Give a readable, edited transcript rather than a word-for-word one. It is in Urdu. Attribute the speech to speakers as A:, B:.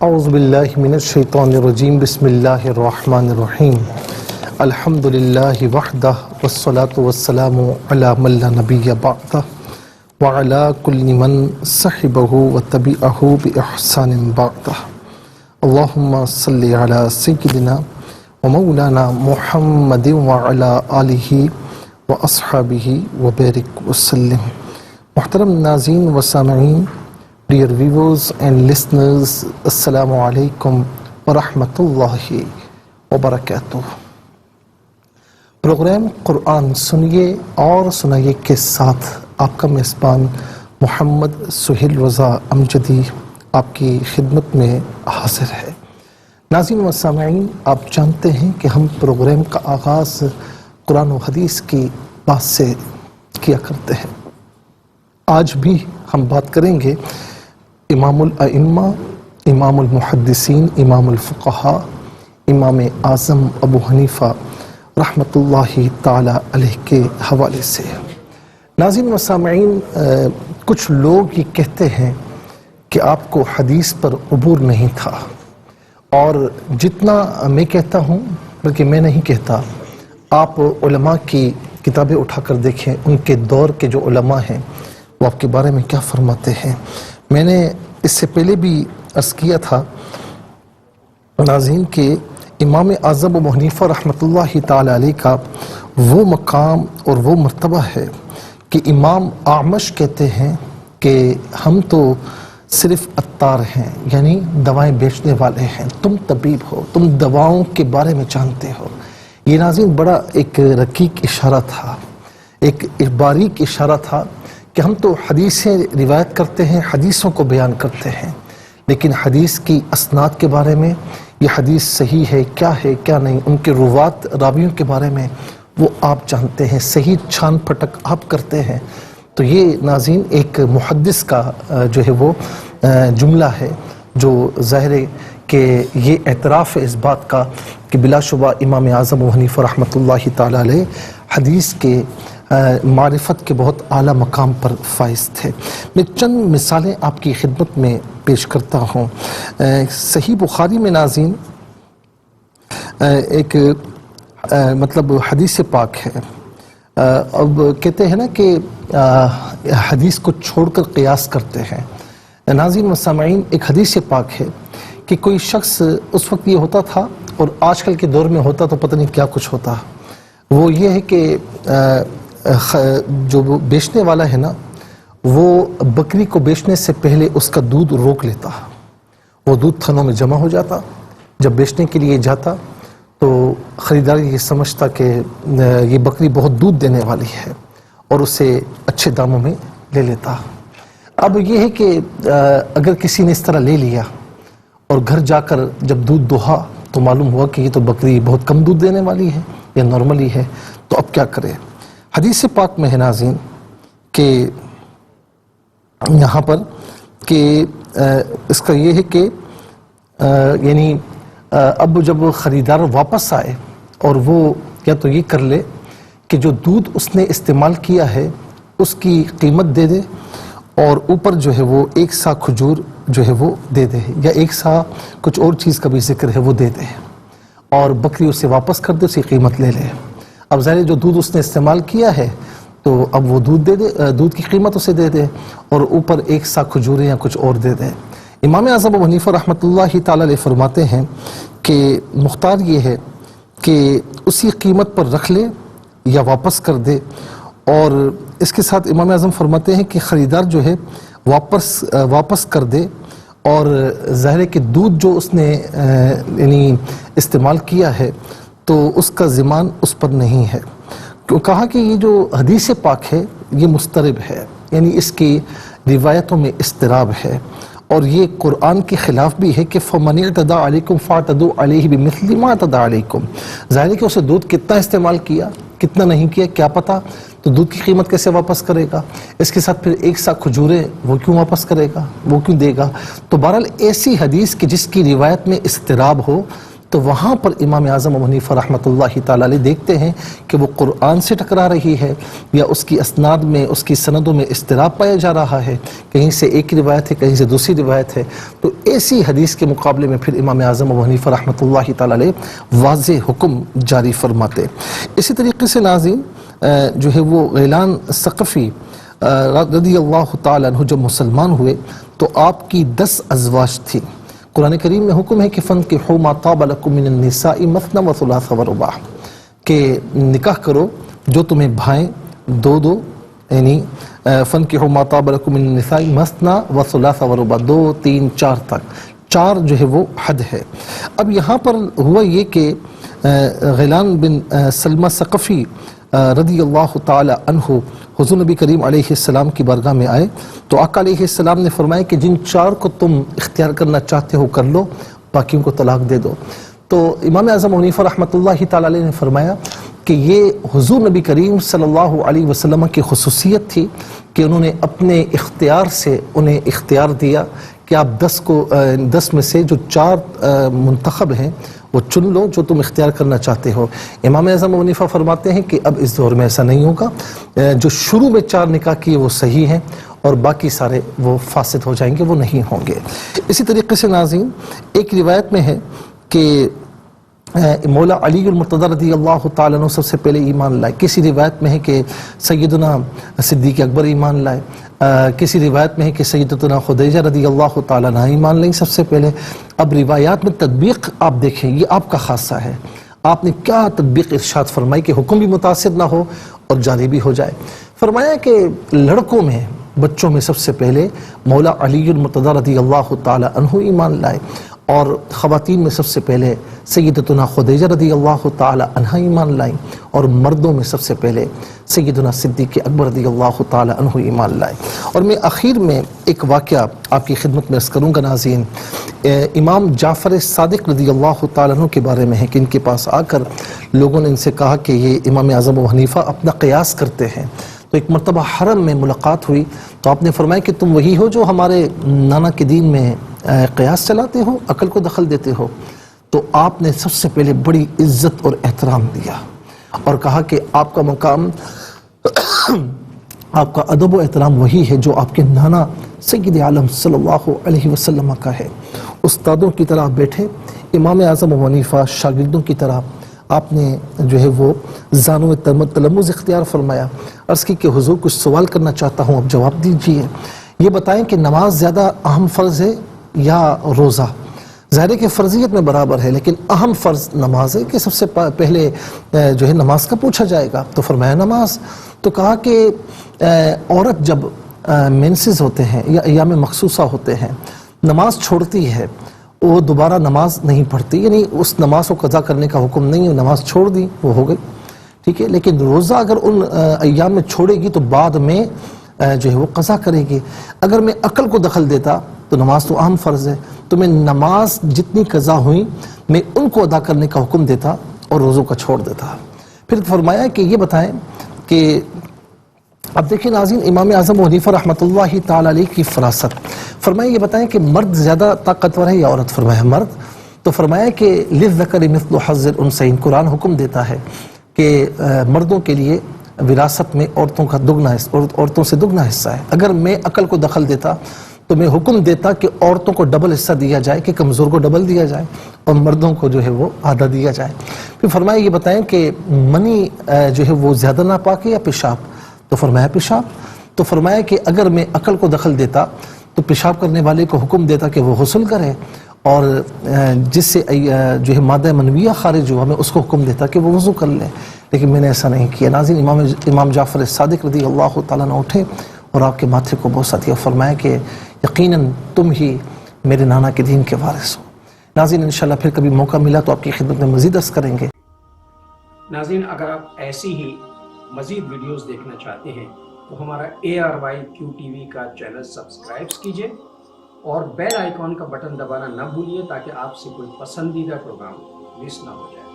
A: اعوذ باللہ من الشیطان الرجیم بسم اللہ الرحمن الرحیم الحمد للہ وحدہ والصلاة والسلام علی من لا نبی بعدہ وعلی کل من صحبہ وتبعہ بإحسان بعدہ اللہم صلی علی سیدنا ومولانا محمد وعلی آلہ واصحابہ وبارک وسلم۔ محترم ناظرین و سامعین، dear viewers and listeners، السلام علیکم ورحمۃ اللہ وبرکاتہ۔ پروگرام قرآن سنیے اور سنائیے کے ساتھ آپ کا میزبان محمد سہیل رضا امجدی آپ کی خدمت میں حاضر ہے۔ ناظرین و سامعین، آپ جانتے ہیں کہ ہم پروگرام کا آغاز قرآن و حدیث کی بات سے کیا کرتے ہیں۔ آج بھی ہم بات کریں گے امام الائمہ، امام المحدثین، امام الفقہاء، امام اعظم ابو حنیفہ رحمۃ اللہ تعالی علیہ کے حوالے سے۔ ناظرین و سامعین، کچھ لوگ یہ کہتے ہیں کہ آپ کو حدیث پر عبور نہیں تھا، اور جتنا میں کہتا ہوں، بلکہ میں نہیں کہتا، آپ علماء کی کتابیں اٹھا کر دیکھیں، ان کے دور کے جو علماء ہیں وہ آپ کے بارے میں کیا فرماتے ہیں۔ میں نے اس سے پہلے بھی عرض کیا تھا ناظرین کہ امام اعظم ابو حنیفہ رحمۃ اللہ تعالی علیہ کا وہ مقام اور وہ مرتبہ ہے کہ امام اعمش کہتے ہیں کہ ہم تو صرف عطار ہیں، یعنی دوائیں بیچنے والے ہیں، تم طبیب ہو، تم دواؤں کے بارے میں جانتے ہو۔ یہ ناظرین بڑا ایک رقیق اشارہ تھا، ایک باریک اشارہ تھا کہ ہم تو حدیثیں روایت کرتے ہیں، حدیثوں کو بیان کرتے ہیں، لیکن حدیث کی اسناد کے بارے میں، یہ حدیث صحیح ہے کیا نہیں، ان کے روات راویوں کے بارے میں وہ آپ جانتے ہیں، صحیح چھان پھٹک آپ کرتے ہیں۔ تو یہ ناظرین ایک محدث کا جو ہے وہ جملہ ہے، جو ظاہر ہے کہ یہ اعتراف ہے اس بات کا کہ بلا شبہ امام اعظم ابو حنیفہ رحمۃ اللہ تعالی علیہ حدیث کے معرفت کے بہت اعلیٰ مقام پر فائز تھے۔ میں چند مثالیں آپ کی خدمت میں پیش کرتا ہوں۔ صحیح بخاری میں ناظرین ایک مطلب حدیث پاک ہے۔ اب کہتے ہیں نا کہ حدیث کو چھوڑ کر قیاس کرتے ہیں۔ ناظرین و سامعین، ایک حدیث پاک ہے کہ کوئی شخص، اس وقت یہ ہوتا تھا اور آج کل کے دور میں ہوتا تو پتہ نہیں کیا کچھ ہوتا، وہ یہ ہے کہ جو بیچنے والا ہے نا، وہ بکری کو بیچنے سے پہلے اس کا دودھ روک لیتا، وہ دودھ تھنوں میں جمع ہو جاتا، جب بیچنے کے لیے جاتا تو خریدار یہ سمجھتا کہ یہ بکری بہت دودھ دینے والی ہے اور اسے اچھے داموں میں لے لیتا۔ اب یہ ہے کہ اگر کسی نے اس طرح لے لیا اور گھر جا کر جب دودھ دوہا تو معلوم ہوا کہ یہ تو بکری بہت کم دودھ دینے والی ہے یا نارملی ہے، تو اب کیا کرے؟ حدیث پاک میں ہے ناظرین کہ یہاں پر کہ اس کا یہ ہے کہ یعنی اب جب خریدار واپس آئے اور وہ یا تو یہ کر لے کہ جو دودھ اس نے استعمال کیا ہے اس کی قیمت دے دے، اور اوپر جو ہے وہ ایک سا کھجور جو ہے وہ دے دے، یا ایک سا کچھ اور چیز کا بھی ذکر ہے وہ دے دے، اور بکری اسے واپس کر دے، اس کی قیمت لے لے۔ اب ظاہر جو دودھ اس نے استعمال کیا ہے تو اب وہ دودھ دے دے، دودھ کی قیمت اسے دے دے، اور اوپر ایک سا کھجوریں یا کچھ اور دے دے۔ امام اعظم ابو حنیفہ رحمۃ اللہ تعالی علیہ فرماتے ہیں کہ مختار یہ ہے کہ اسی قیمت پر رکھ لے یا واپس کر دے، اور اس کے ساتھ امام اعظم فرماتے ہیں کہ خریدار جو ہے واپس کر دے، اور ظاہر ہے کہ دودھ جو اس نے یعنی استعمال کیا ہے تو اس کا ضمان اس پر نہیں ہے۔ کہا کہ یہ جو حدیث پاک ہے یہ مضطرب ہے، یعنی اس کی روایتوں میں اضطراب ہے، اور یہ قرآن کے خلاف بھی ہے کہ فَمَنِ اعْتَدَىٰ عَلَيْكُمْ فَاعْتَدُوا عَلَيْهِ بِمِثْلِ مَا اعْتَدَىٰ عَلَيْكُمْ۔ ظاہر ہے کہ اسے دودھ کتنا استعمال کیا، کتنا نہیں کیا، کیا پتہ، تو دودھ کی قیمت کیسے واپس کرے گا؟ اس کے ساتھ پھر ایک سا کھجورے وہ کیوں واپس کرے گا، وہ کیوں دے گا؟ تو بہرحال ایسی حدیث کہ جس کی روایت میں اضطراب ہو تو وہاں پر امام اعظم ابو حنیفہ رحمۃ اللہ تعالی علیہ دیکھتے ہیں کہ وہ قرآن سے ٹکرا رہی ہے یا اس کی اسناد میں اس کی سندوں میں اضطراب پایا جا رہا ہے، کہیں سے ایک روایت ہے کہیں سے دوسری روایت ہے، تو ایسی حدیث کے مقابلے میں پھر امام اعظم ابو حنیفہ رحمۃ اللہ تعالی علیہ واضح حکم جاری فرماتے۔ اسی طریقے سے ناظرین جو ہے وہ غیلان ثقفی رضی اللہ تعالیٰ عنہ جب مسلمان ہوئے تو آپ کی 10 ازواج تھی۔ قرآن کریم میں حکم ہے کہ فَانْكِحُوا مَا طَابَ لَكُم مِّنَ النِّسَاءِ مَثْنَىٰ وَثُلَاثَ وَرُبَاعَ، کہ نکاح کرو جو تمہیں بھائیں دو دو، یعنی فَانْكِحُوا مَا طَابَ لَكُم مِّنَ النِّسَاءِ مَثْنَىٰ وَثُلَاثَ وَرُبَاعَ، 2 3 4 تک، 4 جو ہے وہ حد ہے۔ اب یہاں پر ہوا یہ کہ غیلان بن سلمہ ثقفی رضی اللہ تعالی عنہ حضور نبی کریم علیہ السلام کی بارگاہ میں آئے تو آقا علیہ السلام نے فرمایا کہ جن 4 کو تم اختیار کرنا چاہتے ہو کر لو، باقیوں کو طلاق دے دو۔ تو امام اعظم ابو حنیفہ رحمۃ اللہ تعالی علیہ نے فرمایا کہ یہ حضور نبی کریم صلی اللہ علیہ وسلم کی خصوصیت تھی کہ انہوں نے اپنے اختیار سے انہیں اختیار دیا کہ آپ 10 میں سے جو 4 منتخب ہیں وہ چن لو جو تم اختیار کرنا چاہتے ہو۔ امام اعظم ابو حنیفہ فرماتے ہیں کہ اب اس دور میں ایسا نہیں ہوگا، جو شروع میں 4 نکاح کیے وہ صحیح ہیں اور باقی سارے وہ فاسد ہو جائیں گے، وہ نہیں ہوں گے۔ اسی طریقے سے ناظرین ایک روایت میں ہے کہ مولا علی المرتضی رضی اللہ تعالیٰ عنہ سب سے پہلے ایمان لائے، کسی روایت میں ہے کہ سیدنا صدیق اکبر ایمان لائے، کسی روایت میں ہے کہ سیدتنا خدیجہ رضی اللہ تعالیٰ عنہ ایمان لائیں سب سے پہلے۔ اب روایات میں تطبیق آپ دیکھیں، یہ آپ کا خاصہ ہے، آپ نے کیا تطبیق ارشاد فرمائی کہ حکم بھی متاثر نہ ہو اور جاری بھی ہو جائے۔ فرمایا کہ لڑکوں میں بچوں میں سب سے پہلے مولا علی المرتضی رضی اللہ تعالیٰ عنہ ایمان لائے، اور خواتین میں سب سے پہلے سیدتنا خدیجہ رضی اللہ تعالی عنہ ایمان لائیں، اور مردوں میں سب سے پہلے سیدنا صدیق اکبر رضی اللہ تعالی عنہ ایمان لائیں۔ اور میں آخر میں ایک واقعہ آپ کی خدمت میں عرض کروں گا ناظرین، امام جعفر صادق رضی اللہ تعالی عنہ کے بارے میں ہے کہ ان کے پاس آ کر لوگوں نے ان سے کہا کہ یہ امام اعظم ابو حنیفہ اپنا قیاس کرتے ہیں۔ تو ایک مرتبہ حرم میں ملاقات ہوئی تو آپ نے فرمایا کہ تم وہی ہو جو ہمارے نانا کے دین میں قیاس چلاتے ہو، عقل کو دخل دیتے ہو؟ تو آپ نے سب سے پہلے بڑی عزت اور احترام دیا اور کہا کہ آپ کا مقام آپ کا ادب و احترام وہی ہے جو آپ کے نانا سید عالم صلی اللہ علیہ وسلم کا ہے۔ استادوں کی طرح بیٹھے، امام اعظم ابو حنیفہ شاگردوں کی طرح آپ نے جو ہے وہ زانو تلمذ اختیار فرمایا۔ عرض کی کہ حضور کچھ سوال کرنا چاہتا ہوں، اب جواب دیجئے، یہ بتائیں کہ نماز زیادہ اہم فرض ہے یا روزہ؟ ظاہر ہے کہ فرضیت میں برابر ہے، لیکن اہم فرض نماز ہے کہ سب سے پہلے جو ہے نماز کا پوچھا جائے گا۔ تو فرمایا نماز۔ تو کہا کہ عورت جب مینسز ہوتے ہیں یا ایام مخصوصہ ہوتے ہیں، نماز چھوڑتی ہے، وہ دوبارہ نماز نہیں پڑھتی، یعنی اس نماز کو قضا کرنے کا حکم نہیں ہے، نماز چھوڑ دی وہ ہو گئی، ٹھیک ہے، لیکن روزہ اگر ان ایام میں چھوڑے گی تو بعد میں جو ہے وہ قضا کرے گی۔ اگر میں عقل کو دخل دیتا تو نماز تو اہم فرض ہے، تو میں نماز جتنی قضا ہوئی میں ان کو ادا کرنے کا حکم دیتا اور روزوں کا چھوڑ دیتا۔ پھر فرمایا کہ یہ بتائیں کہ اب دیکھیں ناظرین امام اعظم ابو حنیفہ رحمۃ اللہ تعالی علیہ کی فراست، فرمایا یہ بتائیں کہ مرد زیادہ طاقتور ہے یا عورت؟ فرمایا مرد۔ تو فرمایا کہ للذکر مثل حظ الانثیین، قرآن حکم دیتا ہے کہ مردوں کے لیے وراثت میں عورتوں سے دگنا حصہ ہے۔ اگر میں عقل کو دخل دیتا تو میں حکم دیتا کہ عورتوں کو ڈبل حصہ دیا جائے، کہ کمزور کو ڈبل دیا جائے اور مردوں کو جو ہے وہ آدھا دیا جائے۔ پھر فرمایا یہ بتائیں کہ منی جو ہے وہ زیادہ ناپاک ہے یا پیشاب؟ تو فرمایا پیشاب۔ تو فرمایا کہ اگر میں عقل کو دخل دیتا تو پیشاب کرنے والے کو حکم دیتا کہ وہ غسل کرے، اور جس سے جو ہے مادہ منویہ خارج ہوا میں اس کو حکم دیتا کہ وہ وضو کر لے، لیکن میں نے ایسا نہیں کیا۔ ناظرین امام جعفر صادق رضی اللہ تعالیٰ عنہ اٹھے اور آپ کے ماتھے کو بوسہ دیا، فرمایا کہ یقیناً تم ہی میرے نانا کے دین کے وارث ہو۔ ناظرین انشاءاللہ پھر کبھی موقع ملا تو آپ کی خدمت میں مزید عرض کریں گے۔
B: ناظرین اگر آپ ایسی ہی مزید ویڈیوز دیکھنا چاہتے ہیں تو ہمارا ARYQ-TV کا چینل سبسکرائب کیجئے اور بیل آئیکن کا بٹن دبانا نہ بھولیے تاکہ آپ سے کوئی پسندیدہ پروگرام مس نہ ہو جائے۔